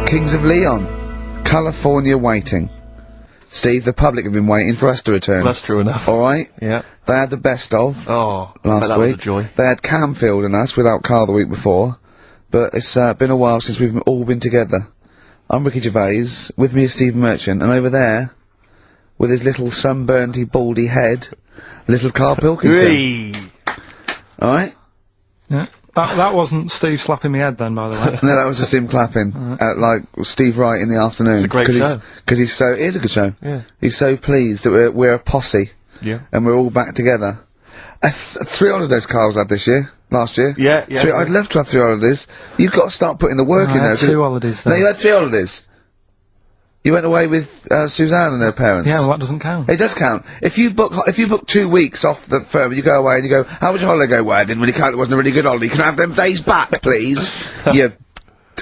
Kings of Leon. California waiting. Steve, the public have been waiting for us to return. That's true enough. Alright? Yeah. They had the best of. Oh, last that week. was a joy. They had Camfield and us without Carl the week before. But it's been a while since we've all been together. I'm Ricky Gervais, with me is Steve Merchant, and over there, with his little sunburnedy, baldy head, little Karl Pilkington. Alright? Yeah. That wasn't Steve slapping me head then, by the way. No, that was just him clapping at, like, Steve Wright in the afternoon. It's a great show. Because he's so, it is a good show. Yeah. He's so pleased that we're a posse. Yeah. And we're all back together. 3 holidays Carl's had this year. Last year. Yeah, yeah. I'd love to have 3 holidays. You've got to start putting the work in there. I had 2 holidays then. No, you had 3 holidays. You went away with Suzanne and her parents. Yeah, well that doesn't count. It does count. If you book 2 weeks off the firm, you go away and you go, how was your holiday? Go, well, I didn't really count, it wasn't a really good holiday. Can I have them days back, please?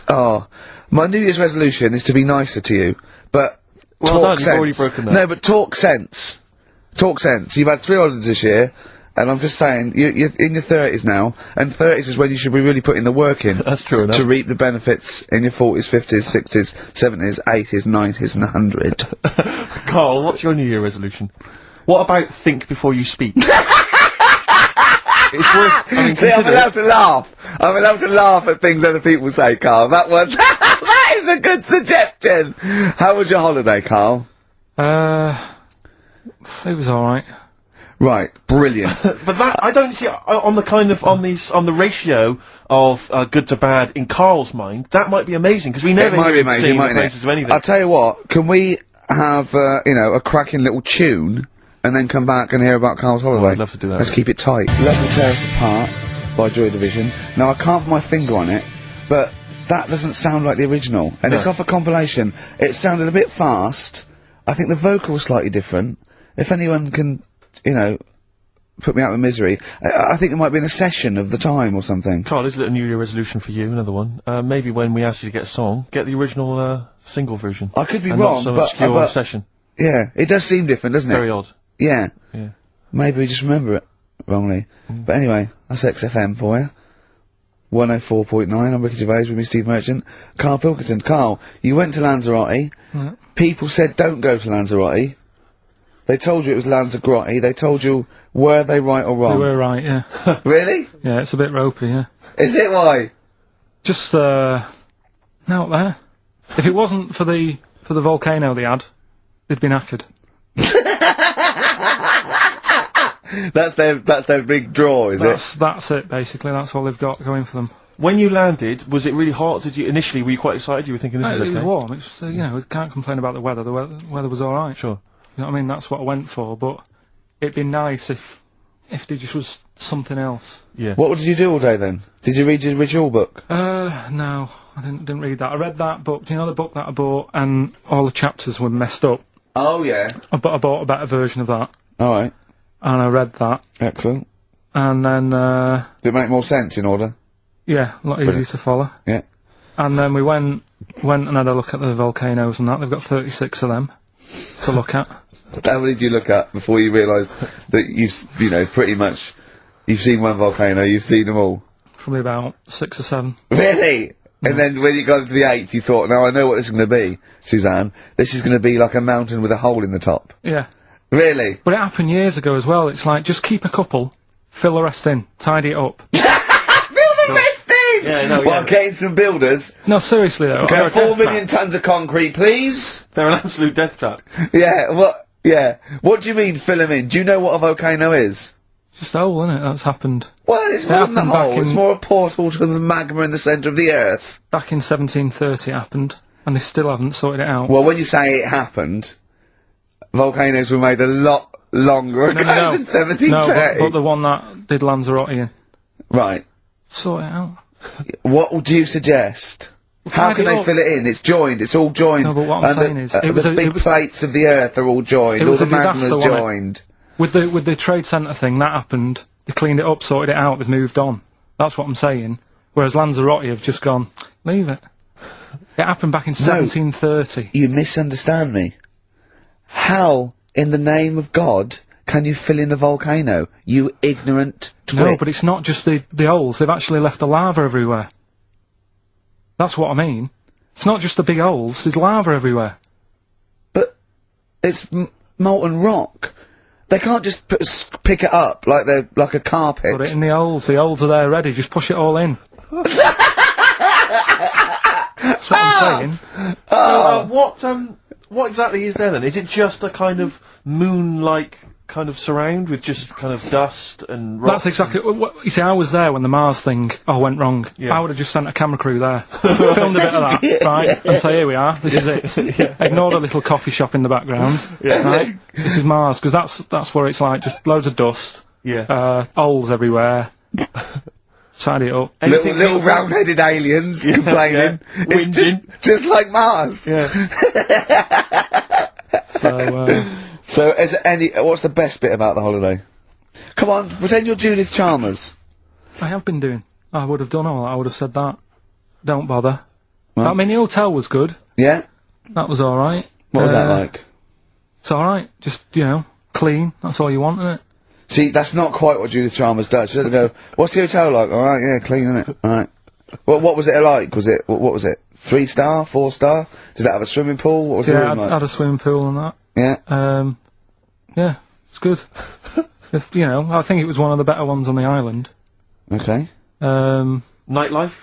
My New Year's resolution is to be nicer to you, but well talk done, you've already sense. broken that. No, but talk sense. Talk sense. You've had 3 holidays this year, and I'm just saying, you're in your 30s now, and 30s is when you should be really putting the work in. That's true enough. To reap the benefits in your 40s, 50s, 60s, 70s, 80s, 90s, and 100. Carl, what's your New Year resolution? What about think before you speak? It's worth, I mean, see, I'm allowed to laugh. I'm allowed to laugh at things other people say, Carl. That one, that is a good suggestion. How was your holiday, Carl? It was alright. Right, brilliant. But that, I don't see, on the kind of, on the ratio of, good to bad in Carl's mind, that might be amazing, because we never It might be even amazing, see the mightn't places it? of anything. I'll tell you what, can we have, you know, a cracking little tune, and then come back and hear about Carl's holiday? I'd love to do that. Let's keep it tight. Let Me Tear Us Apart by Joy Division. Now, I can't put my finger on it, but that doesn't sound like the original, and it's off a compilation. It sounded a bit fast. I think the vocal was slightly different. If anyone can, you know, put me out of misery, I think it might be in a session of the time or something. Carl, this is a New Year resolution for you, another one. Maybe when we ask you to get a song, get the original, single version. I could be and wrong, not some but obscure session. Yeah, it does seem different, doesn't it? Very odd. Yeah. Yeah. Maybe we just remember it wrongly. But anyway, that's XFM for you. 104.9, I'm Ricky Gervais with me, Steve Merchant. Karl Pilkington. Carl, you went to Lanzarote. People said don't go to Lanzarote. They told you it was Lanzarote. They told you, were they right or wrong? They were right, yeah. Really? Yeah, it's a bit ropey, yeah. Is it? Why? Just, out there. If it wasn't for the volcano they had, they'd been knackered. That's their big draw, is it? That's it, basically. That's all they've got going for them. When you landed, was it really hot? Were you quite excited? You were thinking this is okay? It was warm. It was, you know, we can't complain about the weather. The weather was alright. Sure. You know what I mean? That's what I went for, but it'd be nice if there just was something else. Yeah. What did you do all day then? Did you read your ritual book? No, I didn't read that. I read that book. Do you know the book that I bought and all the chapters were messed up? Oh yeah. I bought a better version of that. Alright. And I read that. Excellent. And then, Did it make more sense in order? yeah, a lot easier to follow. Yeah. And then we went and had a look at the volcanoes and that. They've got 36 of them to look at. How many did you look at before you realised that you know, pretty much, you've seen one volcano, you've seen them all? Probably about 6 or 7. Really? And then when you got to the 8th, you thought, now I know what this is going to be, Suzanne. This is going to be like a mountain with a hole in the top. Yeah. Really? But it happened years ago as well. It's like, just keep a couple, fill the rest in, tidy it up. Fill the rest in! Yeah, no, Well, yeah. getting some builders. No, seriously though. Okay, 4 million tons of concrete, please. They're an absolute death trap. Yeah, what? Yeah. What do you mean, fill them in? Do you know what a volcano is? Just a hole, isn't it? That's happened. Well, it's more than a happened back hole. It's in- more a portal to the magma in the centre of the earth. Back in 1730 it happened, and they still haven't sorted it out. Well, when you say it happened, volcanoes were made a lot longer ago No. than No, 1730. but the one that did Lanzarote in. Right. Sort it out. What would you suggest? How tidy can they up. fill it in? It's joined. It's all joined. No, but what I'm And saying is, it was the a- big it was- plates of the earth are all joined. It All was the a disaster, magma's wasn't it? joined. With the trade centre thing, that happened. They cleaned it up, sorted it out, they've moved on. That's what I'm saying. Whereas Lanzarote have just gone, leave it. It happened back in 1730. You misunderstand me. How, in the name of God, can you fill in a volcano? You ignorant twit. No, but it's not just the holes. They've actually left the lava everywhere. That's what I mean. It's not just the big holes, there's lava everywhere. But it's molten rock. They can't just pick it up like they're like a carpet. Put it in the holes are there ready, just push it all in. That's what I'm saying. What exactly is there then? Is it just a kind of moon-like kind of surround with just kind of dust and rock? That's exactly what you see. I was there when the Mars thing went wrong. Yeah. I would have just sent a camera crew there, filmed a bit of that, right, and say, here we are, this is it. Ignored a little coffee shop in the background. Right? This is Mars, because that's where it's like just loads of dust. Holes everywhere. Tidy it up. Little round-headed aliens complaining. It's just like Mars. So, is there what's the best bit about the holiday? Come on, pretend you're Judith Chalmers. I have been doing. I would have done all that. I would have said that. Don't bother. Well, I mean, the hotel was good. Yeah? That was alright. What was that like? It's alright. Just, clean. That's all you want, isn't it? See, that's not quite what Judith Chalmers does. She doesn't go, what's the hotel like? Alright, yeah, clean, innit? Alright. Well, what was it like? What was it? 3-star? 4-star? Did it have a swimming pool? What was the room like? Had a swimming pool and that. Yeah? Yeah, it's good. I think it was one of the better ones on the island. Okay. Nightlife?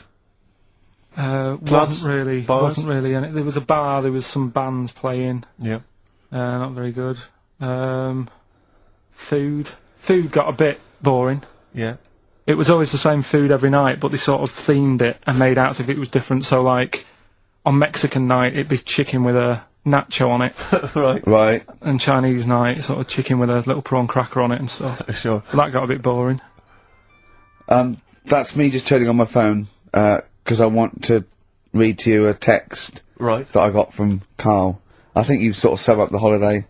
Wasn't really. Bars? Wasn't really in it. There was a bar, there was some bands playing. Yeah. Not very good. Food got a bit boring. Yeah. It was always the same food every night, but they sort of themed it and made out as if it was different. So, like, on Mexican night, it'd be chicken with a nacho on it. Right. And Chinese night, sort of chicken with a little prawn cracker on it and stuff. Sure. But that got a bit boring. That's me just turning on my phone, 'cause I want to read to you a text that I got from Carl. I think you sort of sum up the holiday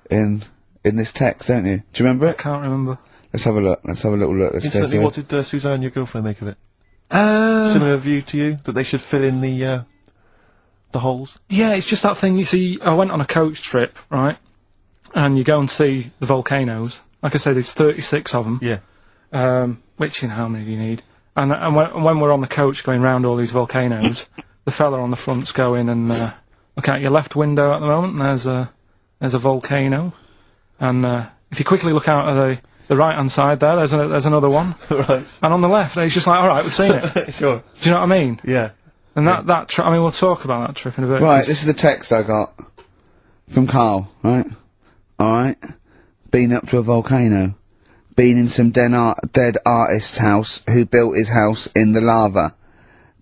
in this text, don't you? Do you remember I it? can't remember. Let's have a look. Let's have a little look. Instantly, what did Suzanne, your girlfriend, make of it? Similar view to you? That they should fill in the holes? Yeah, it's just that thing, you see, I went on a coach trip, right? And you go and see the volcanoes. Like I said, there's 36 of them. Yeah. Which, how many do you need? And when we're on the coach going round all these volcanoes, the fella on the front's going and, look out your left window at the moment, and there's a volcano. And, if you quickly look out of the right-hand side there, there's another one. Right. And on the left, it's just like, alright, we've seen it. Sure. Do you know what I mean? Yeah. And that trip, I mean, we'll talk about that trip in a bit. Right, this is the text I got from Carl, right? Alright. Been up to a volcano. Been in some dead artist's house who built his house in the lava.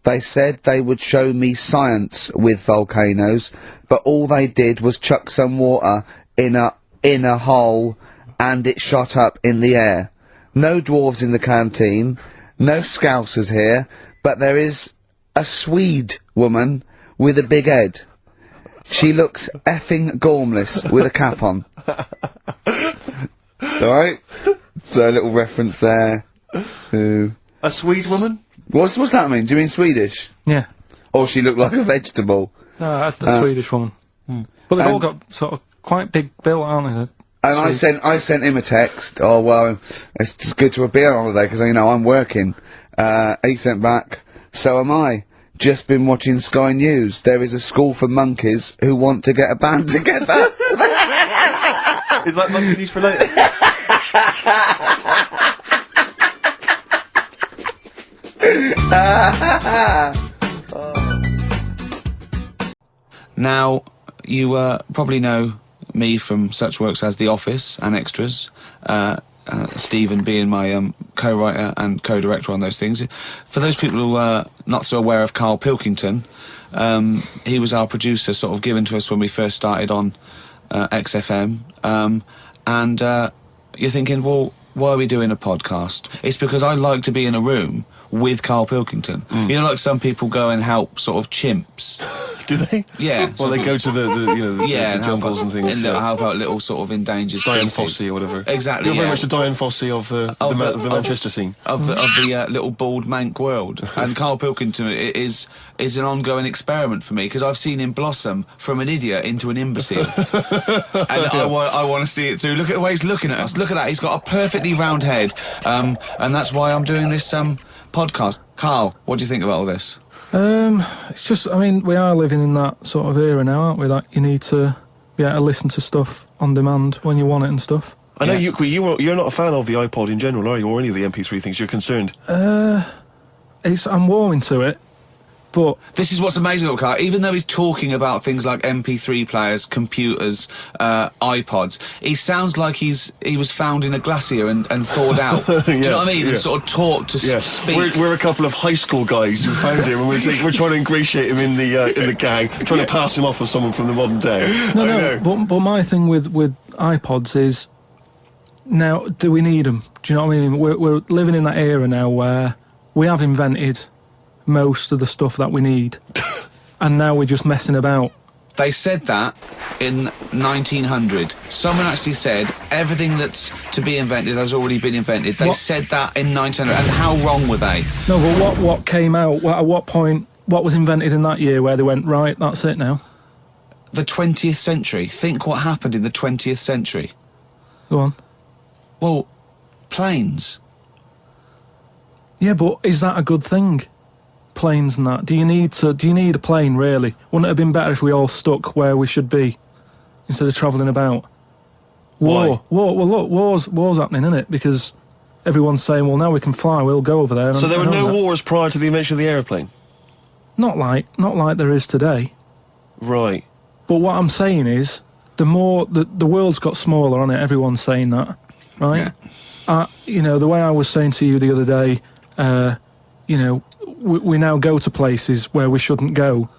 They said they would show me science with volcanoes, but all they did was chuck some water in a hole and it shot up in the air. No dwarves in the canteen, no scousers here, but there is a Swede woman with a big head. She looks effing gormless with a cap on. Alright? So a little reference there to... A Swede woman? What's that mean? Do you mean Swedish? Yeah. Or she looked like a vegetable? No, the Swedish woman. But they've all got sort of quite big bill, aren't they? And I sent him a text. Oh well, it's just good to be on holiday because I'm working. He sent back. So am I. Just been watching Sky News. There is a school for monkeys who want to get a band together. Is that monkey news for later? Now, you probably know me from such works as The Office and Extras, Stephen being my co-writer and co-director on those things. For those people who are not so aware of Karl Pilkington, he was our producer, sort of given to us when we first started on XFM, and you're thinking, well, why are we doing a podcast? It's because I like to be in a room with Karl Pilkington. You know, like some people go and help sort of chimps. Do they? Yeah. Well, they go to the jungles and things. And help out little sort of endangered Diane species. Fossey or whatever. Exactly. You're very yeah. much the Diane Fossey of the Manchester scene. Of the little bald mank world. And Karl Pilkington is an ongoing experiment for me, because I've seen him blossom from an idiot into an imbecile. And I want to see it through. Look at the way he's looking at us. Look at that. He's got a perfectly round head. And that's why I'm doing this podcast. Karl, what do you think about all this? It's just, I mean, we are living in that sort of era now, aren't we? That you need to be able to listen to stuff on demand when you want it and stuff. I know you're not a fan of the iPod in general, are you, or any of the MP3 things? You're concerned. I'm warming to it, but This is what's amazing about Carl. Even though he's talking about things like MP3 players, computers, iPods, he sounds like he was found in a glacier and thawed out. Do you know what I mean? And sort of taught to speak. We're a couple of high school guys who found him, and we're trying to ingratiate him in the gang, trying to pass him off as someone from the modern day. But my thing with iPods is, now, do we need them? Do you know what I mean? We're living in that era now where we have invented most of the stuff that we need, and now we're just messing about. They said that in 1900. Someone actually said everything that's to be invented has already been invented. They said that in 1900, and how wrong were they? No, but what came out? At what point? What was invented in that year where they went, right, that's it now? The 20th century. Think what happened in the 20th century. Go on. Well, planes. Yeah, but is that a good thing? Planes and that. Do you need a plane, really? Wouldn't it have been better if we all stuck where we should be instead of travelling about? War. Well, look, war's happening, isn't it? Because everyone's saying, well, now we can fly, we'll go over there. So there were no wars prior to the invention of the aeroplane? Not like there is today. Right. But what I'm saying is, the world's got smaller on it. Everyone's saying that, right? Yeah. The way I was saying to you the other day, we now go to places where we shouldn't go.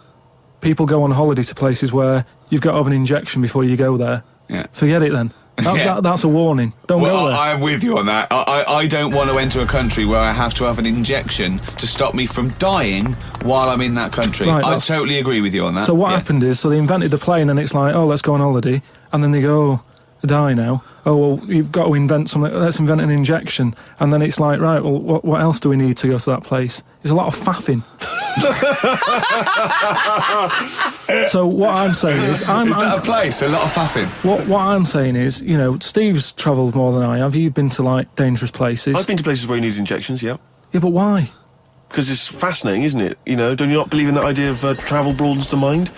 People go on holiday to places where you've got to have an injection before you go there. Yeah. Forget it then. That's a warning. Don't go there. I'm with you on that. I don't want to enter a country where I have to have an injection to stop me from dying while I'm in that country. Right, I totally agree with you on that. So what happened is, they invented the plane, and it's like, oh, let's go on holiday, and then they go, oh, I die now. Oh, well, you've got to invent something. Let's invent an injection. And then it's like, right, well, what else do we need to go to that place? There's a lot of faffing. So what I'm saying is... Is that a place? A lot of faffing? What I'm saying is, Steve's travelled more than I have. You've been to, like, dangerous places. I've been to places where you need injections, yeah. Yeah, but why? Because it's fascinating, isn't it? Don't you not believe in that idea of travel broadens the mind?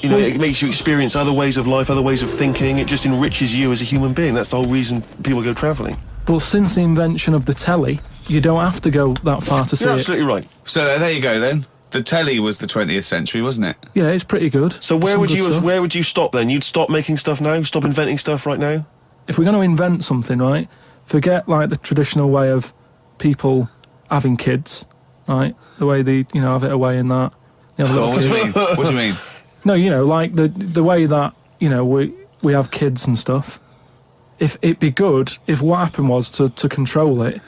It makes you experience other ways of life, other ways of thinking. It just enriches you as a human being. That's the whole reason people go travelling. But since the invention of the telly, you don't have to go that far to see it. You're absolutely right. So there you go then. The telly was the 20th century, wasn't it? Yeah, it's pretty good. So where would you stop then? You'd stop making stuff now? Stop inventing stuff right now? If we're going to invent something, right, forget, like, the traditional way of people having kids, right? The way they, have it away in that. What do you mean? What do you mean? No, like the way that, we have kids and stuff. If it'd be good if what happened was to control it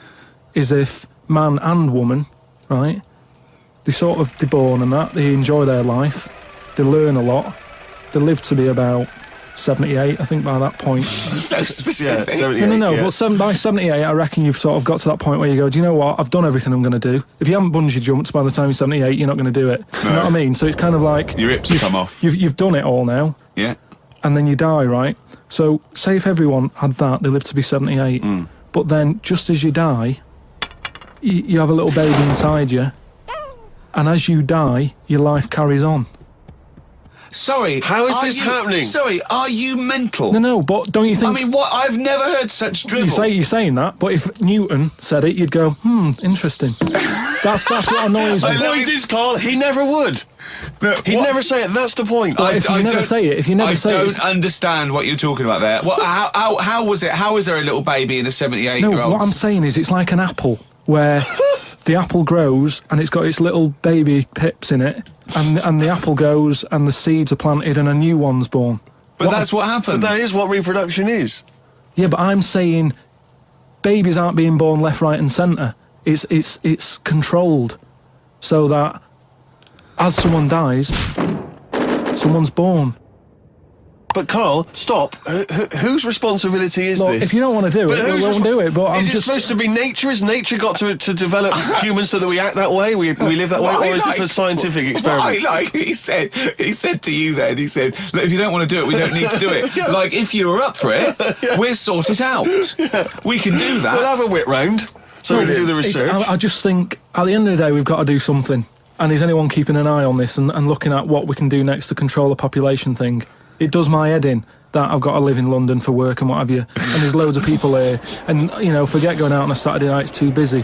is if man and woman, right, they're born and that, they enjoy their life, they learn a lot, they live to be about 78, I think, by that point. So specific. Yeah, 78, No, yeah. but by 78, I reckon you've sort of got to that point where you go, do you know what, I've done everything I'm going to do. If you haven't bungee jumped by the time you're 78, you're not going to do it. No. You know what I mean? So it's kind of like... Your hips come off. You've done it all now. Yeah. And then you die, right? So, say if everyone had that, they lived to be 78. But then, just as you die, you have a little baby inside you, and as you die, your life carries on. Sorry. How is this happening? Sorry, are you mental? No, but don't you think... I mean, what? I've never heard such drivel. You're saying that, but if Newton said it, you'd go, interesting. That's what annoys me. The point is, Carl, he never would. No, He'd never say it, that's the point. But if you never say it, I don't understand what you're talking about there. How was it? How is there a little baby in a 78-year-old? No, what I'm saying is it's like an apple, where the apple grows and it's got its little baby pips in it, and the apple goes and the seeds are planted and a new one's born. But that's what happens. But that is what reproduction is. Yeah, but I'm saying babies aren't being born left, right and centre. It's controlled so that as someone dies, someone's born. But Carl, stop. Whose responsibility is Look, this? if you don't want to do it, we won't do it. But I'm is it just supposed to be nature? Has nature got to develop humans so that we act that way? We live that way? Or is this a scientific experiment? He said to you then, he said, look, if you don't want to do it, we don't need to do it. Like, if you were up for it, we'll sort it out. We can do that. We'll have a whip round so we can do the research. I just think, at the end of the day, we've got to do something. and is anyone keeping an eye on this and looking at what we can do next to control the population thing? It does my head in that I've got to live in London for work and what have you, and there's loads of people here, and, you know, forget going out on a Saturday night, it's too busy,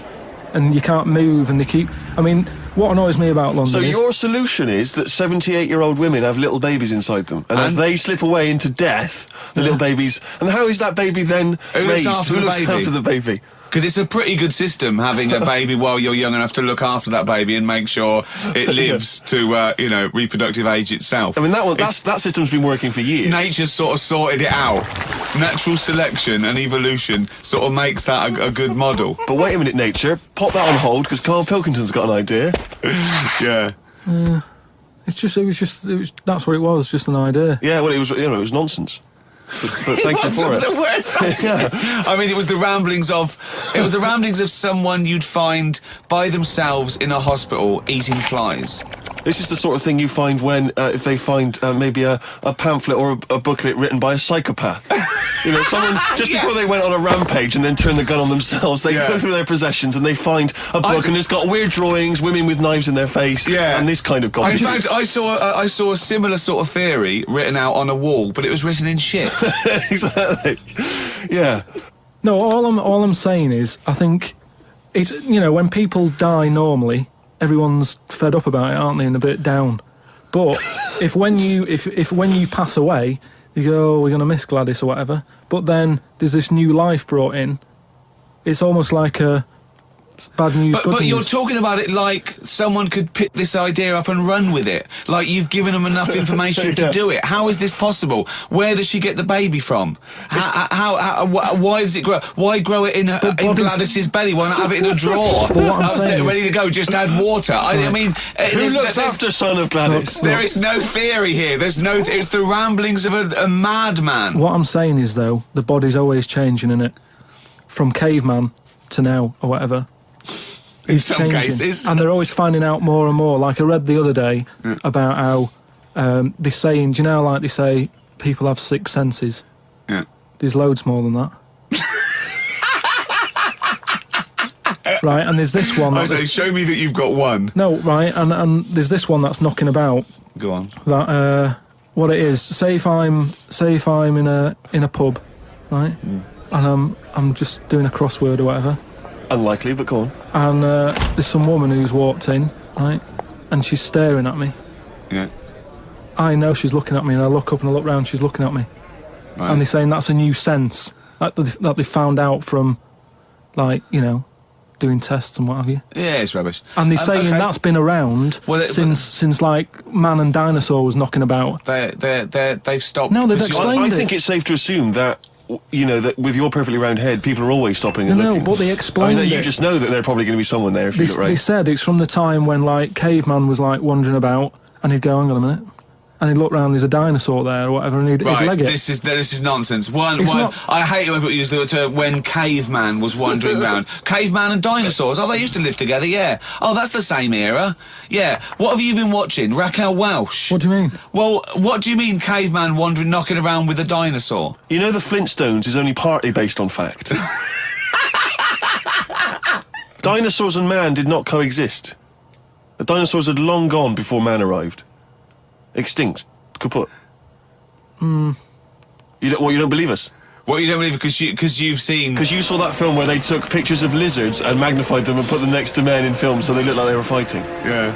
and you can't move, and they keep... I mean, what annoys me about London So is... your solution is that 78-year-old women have little babies inside them, and as they slip away into death, the little babies... And how is that baby then raised? Who looks after the baby? Because it's a pretty good system, having a baby while you're young enough to look after that baby and make sure it lives to, you know, reproductive age itself. I mean, that system's been working for years. Nature's sort of sorted it out. Natural selection and evolution sort of makes that a good model. But wait a minute, nature. Pop that on hold, because Karl Pilkington's got an idea. Yeah. That's what it was, just an idea. Yeah, well, it was nonsense. But thank you for it. The worst I mean, it was the ramblings of someone you'd find by themselves in a hospital eating flies. This is the sort of thing you find when, if they find maybe a pamphlet or a booklet written by a psychopath. You know, someone, just before they went on a rampage and then turned the gun on themselves, they go through their possessions and they find a book and it's got weird drawings, women with knives in their face, and this kind of garbage. In fact, I saw a similar sort of theory written out on a wall, but it was written in shit. Exactly. Yeah. No, all I'm saying is, I think it's, you know, when people die normally, everyone's fed up about it, aren't they, and a bit down. But if when you pass away, you go, oh, we're going to miss Gladys or whatever, but then there's this new life brought in, it's almost like a bad news, good but news. you're talking about it like someone could pick this idea up and run with it. Like you've given them enough information to do it. How is this possible? Where does she get the baby from? Why does it grow? Why grow it in Gladys's belly? Why not have it in a drawer? But what I'm saying ready to go, just add water. I mean... Who looks after son of Gladys? There is no theory here. There's no... It's the ramblings of a madman. What I'm saying is, though, the body's always changing, innit? From caveman to now, or whatever. In some cases. And they're always finding out more and more. Like I read the other day about how they're saying, do you know, like they say, people have 6 senses. Yeah. There's loads more than that. Right, and there's this one... I say, show me that you've got one. No, right, and there's this one that's knocking about. Go on. That, what it is, say if I'm in a pub, right, and I'm just doing a crossword or whatever. Unlikely, but go on. And there's some woman who's walked in, right, and she's staring at me. Yeah. I know she's looking at me, and I look up and I look round, she's looking at me. Right. And they're saying that's a new sense that they found out from, like, you know, doing tests and what have you. Yeah, it's rubbish. And they're saying okay. that's been around since like man and dinosaur was knocking about. They've stopped. No, they've explained I it. think it's safe to assume that, you know, that with your perfectly round head, people are always stopping and looking. No, but they explained You it. just know that there's probably going to be someone there if you look right. They said it's from the time when, like, caveman was, like, wandering about, and he'd go, hang on a minute, and he'd look round, there's a dinosaur there or whatever, and he'd leg it. This is nonsense. I hate it when people use the term when caveman was wandering around. Caveman and dinosaurs, oh, they used to live together, yeah. Oh, that's the same era. Yeah. What have you been watching? Raquel Welch? What do you mean? Well, what do you mean caveman wandering, knocking around with a dinosaur? You know the Flintstones is only partly based on fact. Dinosaurs and man did not coexist. The dinosaurs had long gone before man arrived. Extinct. Kaput. You don't believe us? What, you don't believe because you've seen... Because you saw that film where they took pictures of lizards and magnified them and put them next to men in films so they looked like they were fighting. Yeah.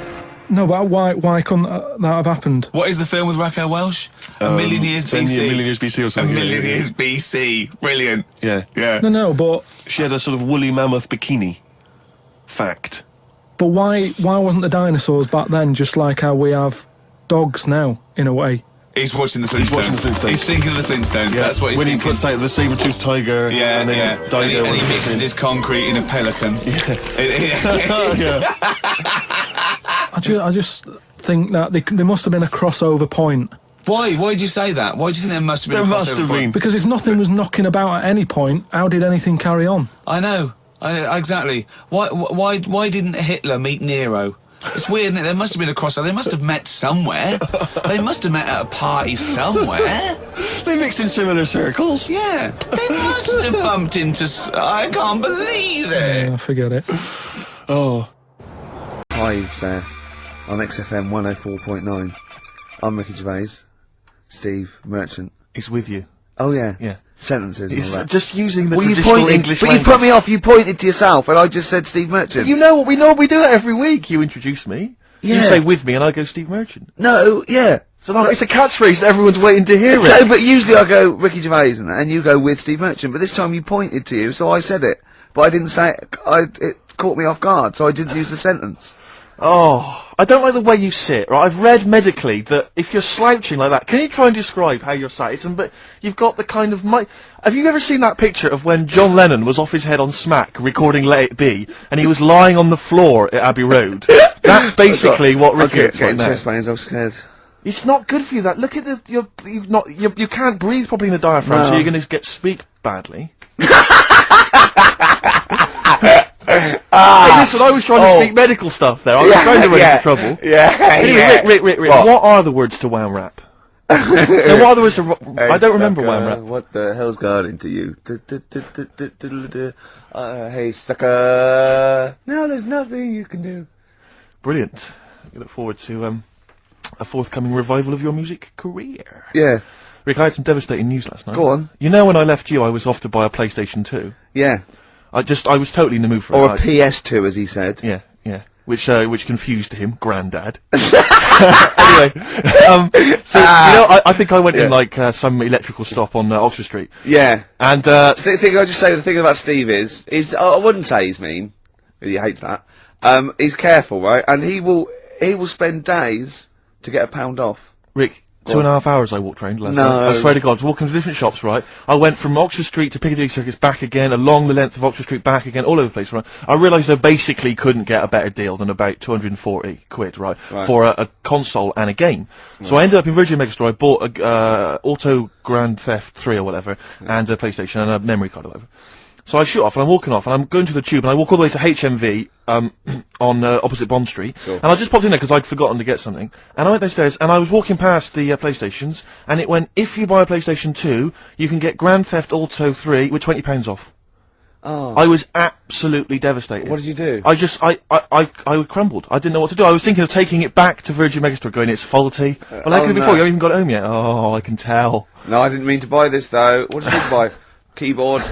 No, but why couldn't that have happened? What is the film with Raquel Welch? A Million Years BC. A Million Years BC or something. A Million Years BC. Brilliant. Yeah. Yeah. No, but... She had a sort of woolly mammoth bikini. Fact. But why wasn't the dinosaurs back then just like how we have dogs now, in a way? He's watching the Flintstones. He's thinking of the Flintstones. Yeah. That's what he's thinking. When he puts out the saber-toothed tiger, yeah, and then and he mixes his concrete in a pelican. Yeah. I just think that there must have been a crossover point. Why? Why did you say that? Why do you think there must have been a crossover point? Because if nothing was knocking about at any point, how did anything carry on? I know. Exactly. Why didn't Hitler meet Nero? It's weird, isn't it? There must have been a crossover. They must have met somewhere. They must have met at a party somewhere. They mixed in similar circles. Yeah. They must have bumped into... I can't believe it. Forget it. Oh. Hives there. on XFM 104.9. I'm Ricky Gervais. Steve Merchant. He's with you. Oh yeah. Yeah. Sentences and all He's that. just using the Well, you traditional pointed, English but language. you put me off. You pointed to yourself, and I just said Steve Merchant. You know what we do that every week. You introduce me. You Yeah. say with me, and I go Steve Merchant. No, yeah. So no, it's a catchphrase that everyone's waiting to hear No, it. but usually I go Ricky Gervais and you go with Steve Merchant. But this time you pointed to you, so I said it. But I didn't say it. It caught me off guard, so I didn't use the sentence. Oh, I don't like the way you sit, right? I've read medically that if you're slouching like that, can you try and describe how you're sat? But you've got the kind of have you ever seen that picture of when John Lennon was off his head on Smack recording Let It Be, and he was lying on the floor at Abbey Road? That's basically what Ricky looks like now. Chest pains, I was scared. It's not good for you. That look at you can't breathe properly in the diaphragm, so you're going to speak badly. Hey, listen, I was trying to speak medical stuff there. I was trying to run into trouble. Yeah. Anyway, Rick, what are the words to wham rap? No, what are the words to I don't remember wham rap. What the hell's got into you? Hey, sucker. No, there's nothing you can do. Brilliant. I look forward to a forthcoming revival of your music career. Yeah. Rick, I had some devastating news last night. Go on. You know when I left you, I was off to buy a PlayStation 2. Yeah. I was totally in the mood for Or it. a PS2, as he said. Yeah. Which confused him, Grandad. Anyway, so I think I went in like some electrical stop on Oxford Street. Yeah. And The thing I just say, the thing about Steve is I wouldn't say he's mean. He hates that. He's careful, right? And he will spend days to get £1 off. Rick, 2.5 hours I walked around last No. night. I swear to God, I was walking to different shops, right? I went from Oxford Street to Piccadilly Circus, back again, along the length of Oxford Street, back again, all over the place, right? I realised I basically couldn't get a better deal than about 240 quid, right? For a console and a game. So I ended up in Virgin Megastore, I bought a Auto Grand Theft 3 or whatever, and a PlayStation and a memory card or whatever. So I shoot off, and I'm walking off, and I'm going to the tube, and I walk all the way to HMV, on, opposite Bond Street. Sure. And I just popped in there because I'd forgotten to get something. And I went downstairs, and I was walking past the, PlayStations, and it went, if you buy a PlayStation 2, you can get Grand Theft Auto 3 with £20 off. Oh. I was absolutely devastated. What did you do? I crumbled. I didn't know what to do. I was thinking of taking it back to Virgin Megastore, going, it's faulty. Well, how can it be faulty? You haven't even got it home yet. Oh, I can tell. No, I didn't mean to buy this, though. What did you buy? Keyboard.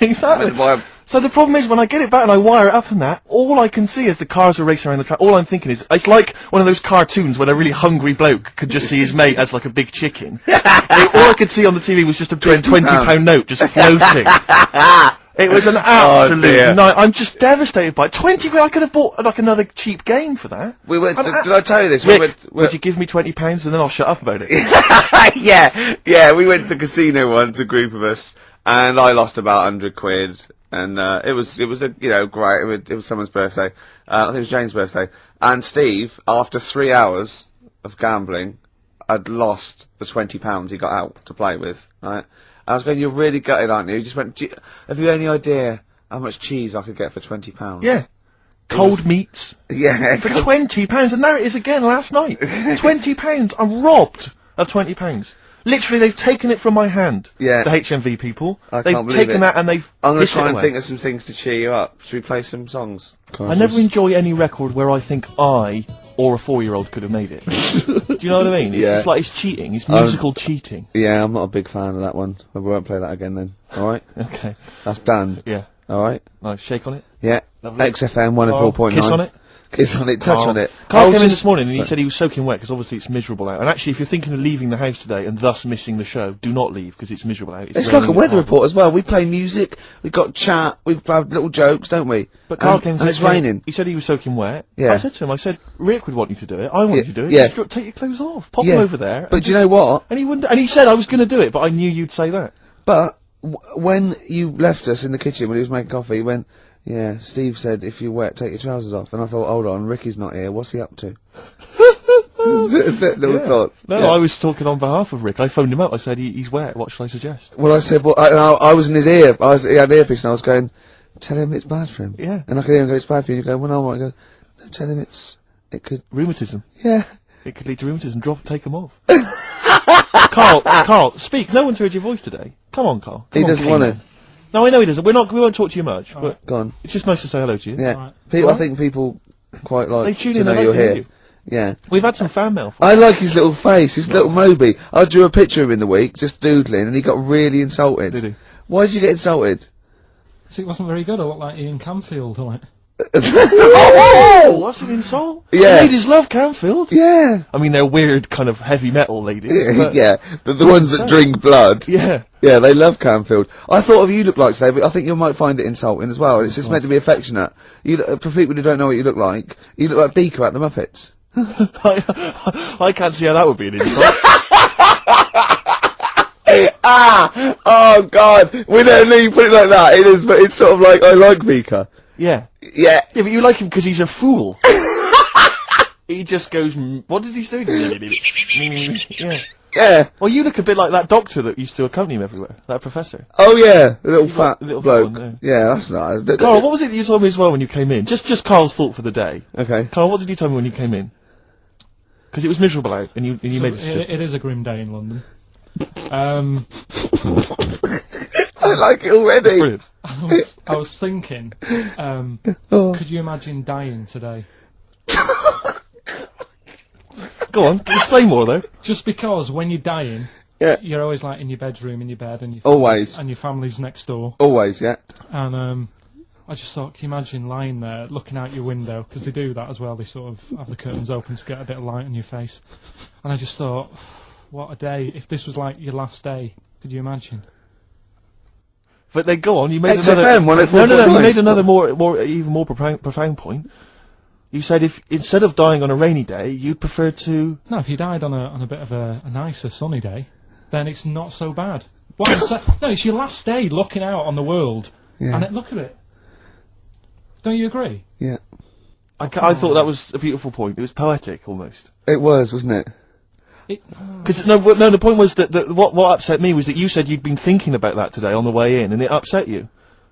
Exactly. So the problem is, when I get it back and I wire it up and that, all I can see is the cars are racing around the track. All I'm thinking is, it's like one of those cartoons when a really hungry bloke could just see his mate as like a big chicken. All I could see on the TV was just a £20 note just floating. It was an absolute night. I'm just devastated by it. 20 quid, I could have bought like another cheap game for that. We went to did I tell you this? Rick, would you give me £20 and then I'll shut up about it? yeah, we went to the casino once, a group of us, and I lost about 100 quid, and it was a, great, it was someone's birthday, I think it was Jane's birthday, and Steve, after 3 hours of gambling, had lost the £20 he got out to play with, right? I was going, you're really gutted, aren't you? He just went, have you any idea how much cheese I could get for £20? Yeah. Cold meats. Yeah. For £20, and there it is again last night. £20. I'm robbed of £20. Literally, they've taken it from my hand. Yeah. The HMV people. I They've can't believe taken it. that and they've I'm going to hissed try it and away. think of some things to cheer you up. Should we play some songs? I never enjoy any record where I think I or a 4-year-old could have made it. Do you know what I mean? It's just like, it's cheating. It's musical cheating. Yeah, I'm not a big fan of that one. I won't play that again then. Alright? Okay. That's done. Yeah. Alright? Nice. Shake on it. Yeah. Lovely. XFM 104.9. Kiss on it. Kiss on it, touch on it. Carl came in this morning and he said he was soaking wet because obviously it's miserable out. And actually, if you're thinking of leaving the house today and thus missing the show, do not leave because it's miserable out. It's like a weather report as well. We play music, we've got chat, we have little jokes, don't we? But Carl came and it's raining. He said he was soaking wet. Yeah. I said to him, Rick would want you to do it. I want you to do it. Yeah. Just take your clothes off. Pop them over there. But do you know what? And he wouldn't. And he said I was going to do it, but I knew you'd say that. But when you left us in the kitchen when he was making coffee, he went, yeah, Steve said if you're wet, take your trousers off. And I thought, hold on, Ricky's not here. What's he up to? Little thoughts. No, I was talking on behalf of Rick. I phoned him up. I said he's wet. What shall I suggest? Well, I said, well, I was in his ear. He had earpiece, and I was going, tell him it's bad for him. Yeah. And I could hear him go, it's bad for you. And you go, well, no, I go, no, tell him it could. Rheumatism. Yeah. It could lead to rheumatism. Take them off. Carl, speak. No one's heard your voice today. Come on, Carl. He doesn't want to. No, I know he doesn't. We won't talk to you much, but Go on. it's just nice to say hello to you. Yeah. Right. I think people quite like They tune to in, know they you're like to hear here. you. Yeah. We've had some fan mail. I like his little face, his little Moby. I drew a picture of him in the week, just doodling, and he got really insulted. Did he? Why did you get insulted? Because it wasn't very good. I looked like Ian Camfield, like. Oh, that's an insult. Yeah. Ladies love Canfield. Yeah. I mean, they're weird, kind of heavy metal ladies. But Yeah, the ones that drink blood. Yeah. Yeah, they love Canfield. I thought of you look like today, but I think you might find it insulting as well. It's just meant to be affectionate. You look, for people who don't know what you look like like Beaker at the Muppets. I can't see how that would be an insult. Oh God, we don't need to put it like that. It is, but it's sort of like, I like Beaker. Yeah. Yeah. Yeah, but you like him because he's a fool. He just goes, what does he say? Yeah. Yeah. Well, you look a bit like that doctor that used to accompany him everywhere. That professor. Oh yeah, the little fat little bloke. one, Yeah, that's nice. Carl, what was it that you told me as well when you came in? Just Carl's thought for the day. Okay. Carl, what did you tell me when you came in? Because it was miserable out, and you made a suggestion. It is a grim day in London. I like it already. Brilliant. I was thinking, Oh. could you imagine dying today? Go on, explain more though. Just because when you're dying, Yeah. you're always like in your bedroom, in your bed, and Always. and your family's next door. Always, yeah. And I just thought, can you imagine lying there, looking out your window, because they do that as well, they sort of have the curtains open to get a bit of light on your face. And I just thought, what a day, if this was like your last day, could you imagine? But then go on, you made XFM, another... No, you 104.9. made another even more profound point. You said if, instead of dying on a rainy day, you'd prefer to... No, if you died on a bit of a nicer sunny day, then it's not so bad. What I'm saying, no, it's your last day looking out on the world, Yeah. and look at it. Don't you agree? Yeah. I thought that was a beautiful point. It was poetic, almost. It was, wasn't it? Because no, the point was that what upset me was that you said you'd been thinking about that today on the way in, and it upset you.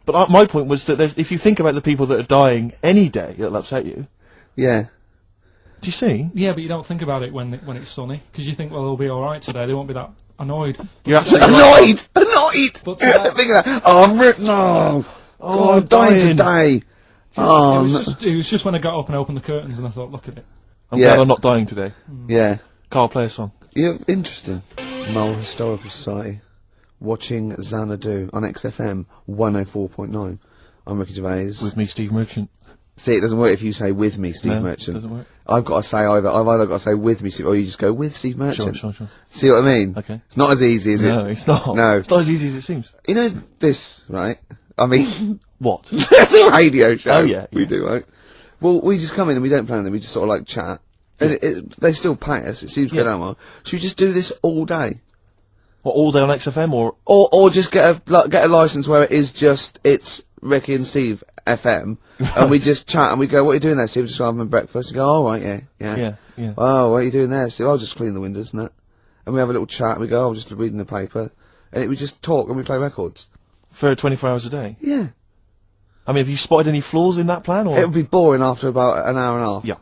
But my point was that if you think about the people that are dying any day, it'll upset you. Yeah. Do you see? Yeah, but you don't think about it when it's sunny, because you think, well, they'll be all right today. They won't be that annoyed. You're absolutely right. Annoyed! But Think of that. Oh, I'm ripped. No. Oh, I'm dying today. Oh, it was just when I got up and opened the curtains, and I thought, look at it. I'm Yeah. glad I'm not dying today. yeah. Carl, play a song. Yeah, interesting. Mull Historical Society. Watching Xanadu on XFM 104.9. I'm Ricky Gervais. With me, Steve Merchant. See, it doesn't work if you say with me, Steve No, Merchant. doesn't work. I've got to say I've either got to say with me, Steve, or you just go with Steve Merchant. Sure. See what I mean? Okay. It's not as easy, is No, it? it's not. No. It's not as easy as it seems. You know this, right? I mean, What? the radio show. Oh, yeah, We yeah. do, right? Well, we just come in and we don't plan them, we just sort of like chat. And they still pay us, it seems good, Yeah. well. Should we just do this all day? What, all day on XFM, or... Or just get a license where it's Ricky and Steve FM, and we just chat and we go, what are you doing there, Steve? Just having breakfast. You go, oh, right, yeah. Yeah. Oh, what are you doing there, Steve? I'll just clean the windows and that. And we have a little chat, and we go, oh, just reading the paper. And we just talk and we play records. For 24 hours a day. Yeah. I mean, have you spotted any flaws in that plan, or...? It would be boring after about an hour and a half. Yeah.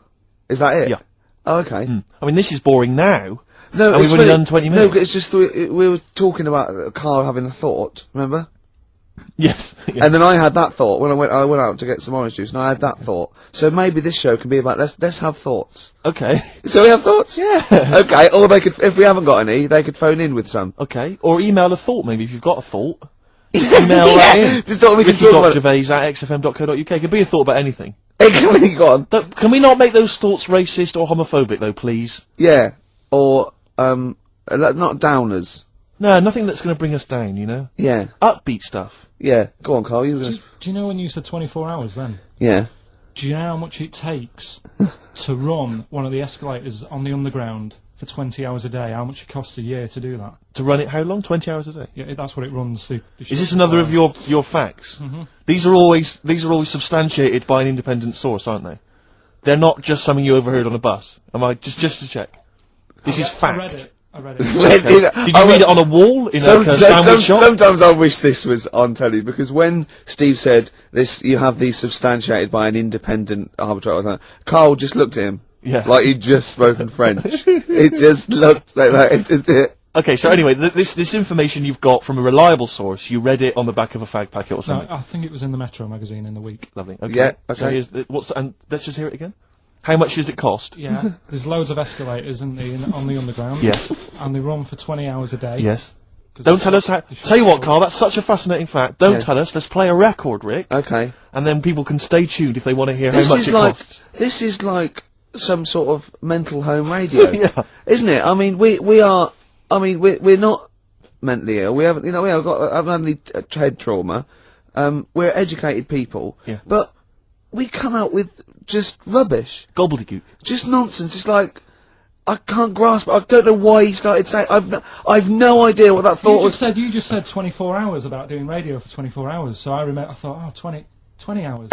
Is that it? Yeah. Oh, okay. I mean, this is boring now. No, And it's we've only really- done 20 minutes. No, but it's just we were talking about Carl having a thought, remember? Yes. And then I had that thought when I went out to get some orange juice, and I had that thought. So maybe this show can be about let's have thoughts. Okay. So we have thoughts? Yeah. Okay, or they could, if we haven't got any, they could phone in with some. Okay. Or email a thought, maybe, if you've got a thought. Email that in. Just thought we could talk about it. Ricky.gervais@xfm.co.uk. It could be a thought about anything. It can be gone. Can we not make those thoughts racist or homophobic, though, please? Yeah. Or, not downers. No, nothing that's going to bring us down, you know? Yeah. Upbeat stuff. Yeah. Go on, Carl, you were gonna... Do you know when you said 24 hours then? Yeah. Do you know how much it takes to run one of the escalators on the underground for 20 hours a day? How much it costs a year to do that? To run it how long? 20 hours a day? Yeah, that's what it runs. Is this another of your facts? These are always substantiated by an independent source, aren't they? They're not just something you overheard on a bus. Am I just to check? This is fact. I read it. Did you read it on a wall in like a sandwich shop? Sometimes I wish this was on telly, because when Steve said this, you have these substantiated by an independent arbitrator or something, Carl just looked at him. Yeah. Like he'd just spoken French. It just looked like that. It just did. Okay, so anyway, this information you've got from a reliable source, you read it on the back of a fag packet or No, something. I think it was in the Metro magazine in the week. Lovely. Okay. Yeah, So okay. and let's just hear it again. How much does it cost? Yeah, there's loads of escalators on the underground. Yes. And they run for 20 hours a day. Yes. Don't tell us how. Tell you what, Carl, that's such a fascinating fact. Don't tell us. Let's play a record, Rick. Okay. And then people can stay tuned if they want to hear This how much is it like costs. this is like some sort of mental home radio, Yeah. isn't it? I mean, we are. I mean, we're not mentally ill. We haven't, we haven't got haven't had any head trauma. We're educated people. Yeah. But we come out with just rubbish, Gobbledygook. just nonsense. It's like I can't grasp it. I don't know why he started saying. I've no idea what that thought was. You just said 24 hours about doing radio for 24 hours. So I thought, oh, 20 hours.